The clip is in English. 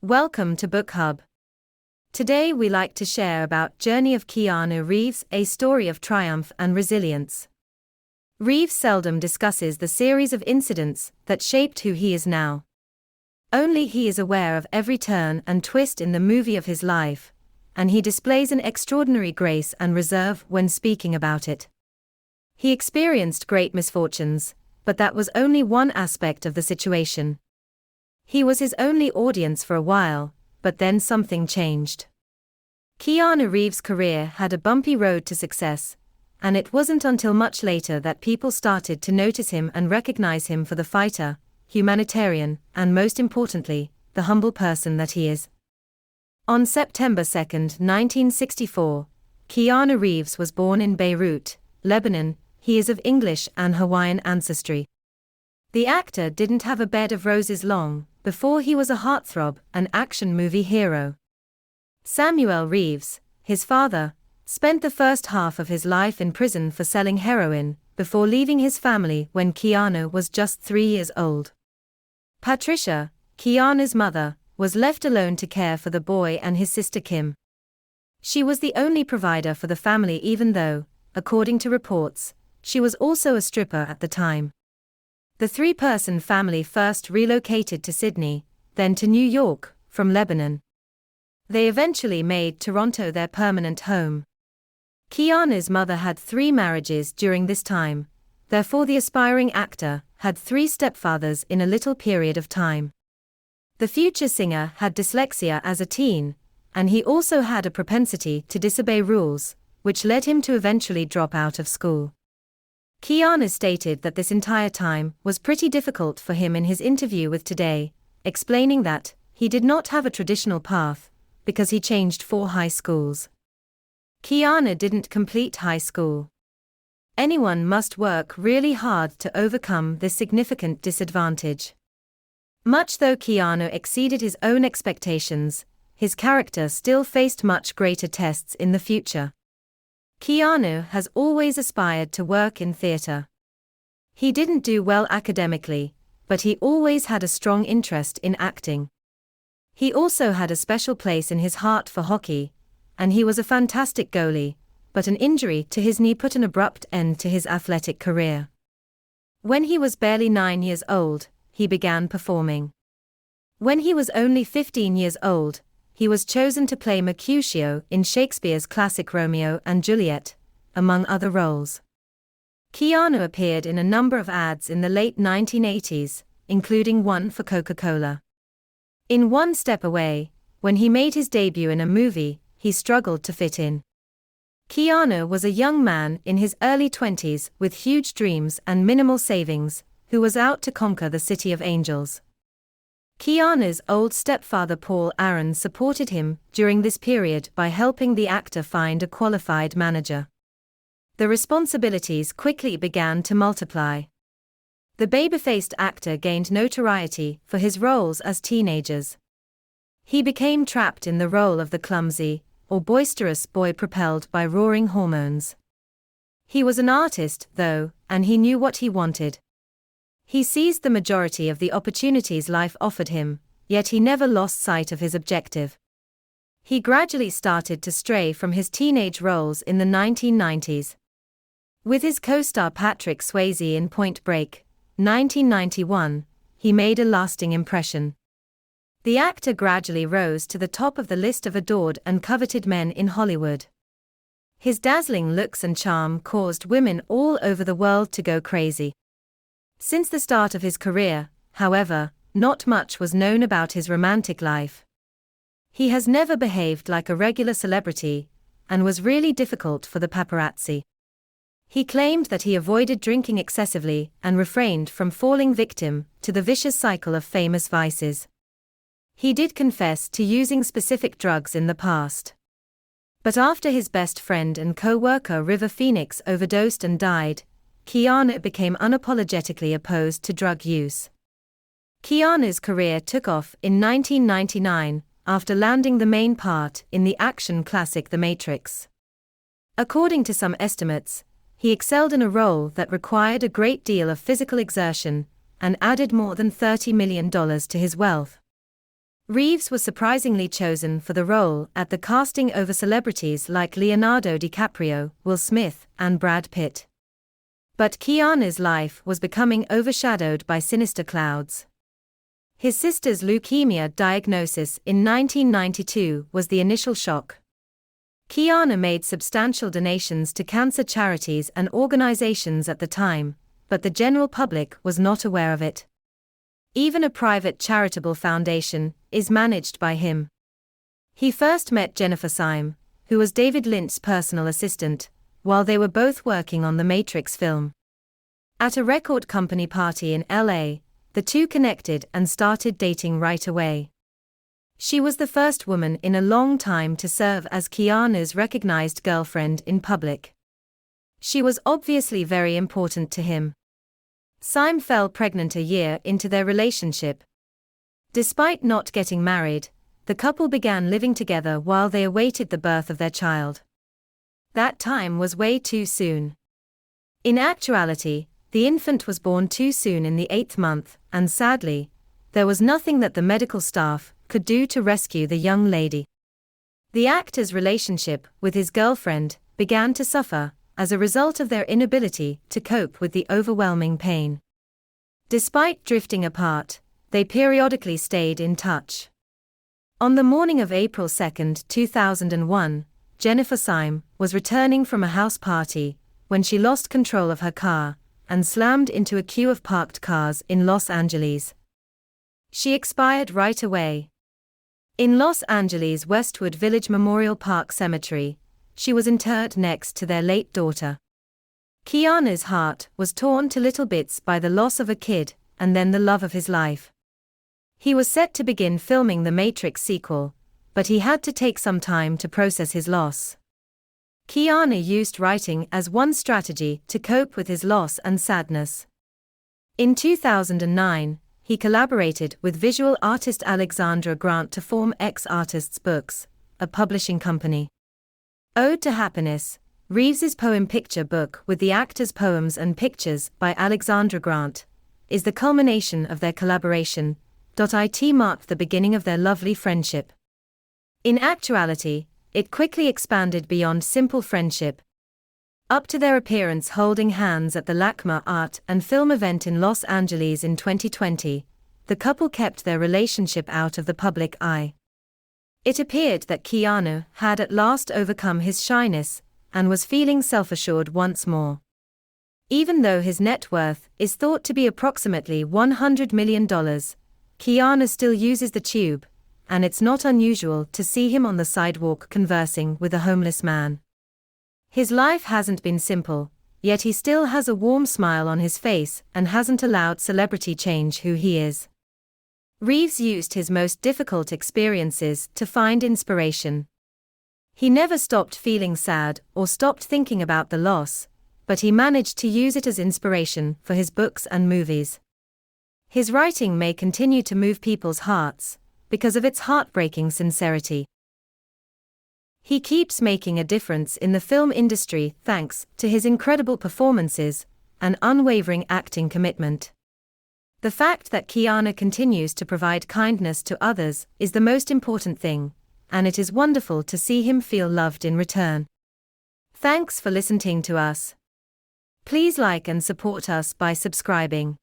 Welcome to Bookhub. Today we like to share about Journey of Keanu Reeves, a story of triumph and resilience. Reeves seldom discusses the series of incidents that shaped who he is now. Only he is aware of every turn and twist in the movie of his life, and he displays an extraordinary grace and reserve when speaking about it. He experienced great misfortunes, but that was only one aspect of the situation. He was his only audience for a while, but then something changed. Keanu Reeves' career had a bumpy road to success, and it wasn't until much later that people started to notice him and recognize him for the fighter, humanitarian, and most importantly, the humble person that he is. On September 2, 1964, Keanu Reeves was born in Beirut, Lebanon. He is of English and Hawaiian ancestry. The actor didn't have a bed of roses long before he was a heartthrob, an action movie hero. Samuel Reeves, his father, spent the first half of his life in prison for selling heroin, before leaving his family when Keanu was just 3 years old. Patricia, Keanu's mother, was left alone to care for the boy and his sister Kim. She was the only provider for the family, even though, according to reports, she was also a stripper at the time. The three-person family first relocated to Sydney, then to New York, from Lebanon. They eventually made Toronto their permanent home. Keanu's mother had 3 marriages during this time, therefore the aspiring actor had 3 stepfathers in a little period of time. The future singer had dyslexia as a teen, and he also had a propensity to disobey rules, which led him to eventually drop out of school. Keanu stated that this entire time was pretty difficult for him in his interview with Today, explaining that he did not have a traditional path, because he changed 4 high schools. Keanu didn't complete high school. Anyone must work really hard to overcome this significant disadvantage. Much though Keanu exceeded his own expectations, his character still faced much greater tests in the future. Keanu has always aspired to work in theater. He didn't do well academically, but he always had a strong interest in acting. He also had a special place in his heart for hockey, and he was a fantastic goalie, but an injury to his knee put an abrupt end to his athletic career. When he was barely 9 years old, he began performing. When he was only 15 years old, he was chosen to play Mercutio in Shakespeare's classic Romeo and Juliet, among other roles. Keanu appeared in a number of ads in the late 1980s, including one for Coca-Cola. In One Step Away, when he made his debut in a movie, he struggled to fit in. Keanu was a young man in his early 20s with huge dreams and minimal savings, who was out to conquer the City of Angels. Keanu's old stepfather Paul Aaron supported him during this period by helping the actor find a qualified manager. The responsibilities quickly began to multiply. The baby-faced actor gained notoriety for his roles as teenagers. He became trapped in the role of the clumsy, or boisterous boy propelled by roaring hormones. He was an artist, though, and he knew what he wanted. He seized the majority of the opportunities life offered him, yet he never lost sight of his objective. He gradually started to stray from his teenage roles in the 1990s. With his co-star Patrick Swayze in Point Break, 1991, he made a lasting impression. The actor gradually rose to the top of the list of adored and coveted men in Hollywood. His dazzling looks and charm caused women all over the world to go crazy. Since the start of his career, however, not much was known about his romantic life. He has never behaved like a regular celebrity, and was really difficult for the paparazzi. He claimed that he avoided drinking excessively and refrained from falling victim to the vicious cycle of famous vices. He did confess to using specific drugs in the past. But after his best friend and co-worker River Phoenix overdosed and died, Keanu became unapologetically opposed to drug use. Keanu's career took off in 1999 after landing the main part in the action classic The Matrix. According to some estimates, he excelled in a role that required a great deal of physical exertion and added more than $30 million to his wealth. Reeves was surprisingly chosen for the role at the casting over celebrities like Leonardo DiCaprio, Will Smith, and Brad Pitt. But Keanu's life was becoming overshadowed by sinister clouds. His sister's leukemia diagnosis in 1992 was the initial shock. Keanu made substantial donations to cancer charities and organizations at the time, but the general public was not aware of it. Even a private charitable foundation is managed by him. He first met Jennifer Syme, who was David Lynch's personal assistant, while they were both working on the Matrix film. At a record company party in LA, the two connected and started dating right away. She was the first woman in a long time to serve as Keanu's recognized girlfriend in public. She was obviously very important to him. Syme fell pregnant a year into their relationship. Despite not getting married, the couple began living together while they awaited the birth of their child. That time was way too soon. In actuality, the infant was born too soon in the 8th month, and sadly, there was nothing that the medical staff could do to rescue the young lady. The actor's relationship with his girlfriend began to suffer as a result of their inability to cope with the overwhelming pain. Despite drifting apart, they periodically stayed in touch. On the morning of April 2, 2001, Jennifer Syme was returning from a house party when she lost control of her car and slammed into a queue of parked cars in Los Angeles. She expired right away. In Los Angeles' Westwood Village Memorial Park Cemetery, she was interred next to their late daughter. Keanu's heart was torn to little bits by the loss of a kid and then the love of his life. He was set to begin filming the Matrix sequel, but he had to take some time to process his loss. Keanu used writing as one strategy to cope with his loss and sadness. In 2009, he collaborated with visual artist Alexandra Grant to form X Artists Books, a publishing company. Ode to Happiness, Reeves's poem picture book with the actors' poems and pictures by Alexandra Grant, is the culmination of their collaboration. It marked the beginning of their lovely friendship. In actuality, it quickly expanded beyond simple friendship. Up to their appearance holding hands at the LACMA Art and Film event in Los Angeles in 2020, the couple kept their relationship out of the public eye. It appeared that Keanu had at last overcome his shyness and was feeling self-assured once more. Even though his net worth is thought to be approximately $100 million, Keanu still uses the tube, and it's not unusual to see him on the sidewalk conversing with a homeless man. His life hasn't been simple, yet he still has a warm smile on his face and hasn't allowed celebrity change who he is. Reeves used his most difficult experiences to find inspiration. He never stopped feeling sad or stopped thinking about the loss, but he managed to use it as inspiration for his books and movies. His writing may continue to move people's hearts because of its heartbreaking sincerity. He keeps making a difference in the film industry thanks to his incredible performances and unwavering acting commitment. The fact that Keanu continues to provide kindness to others is the most important thing, and it is wonderful to see him feel loved in return. Thanks for listening to us. Please like and support us by subscribing.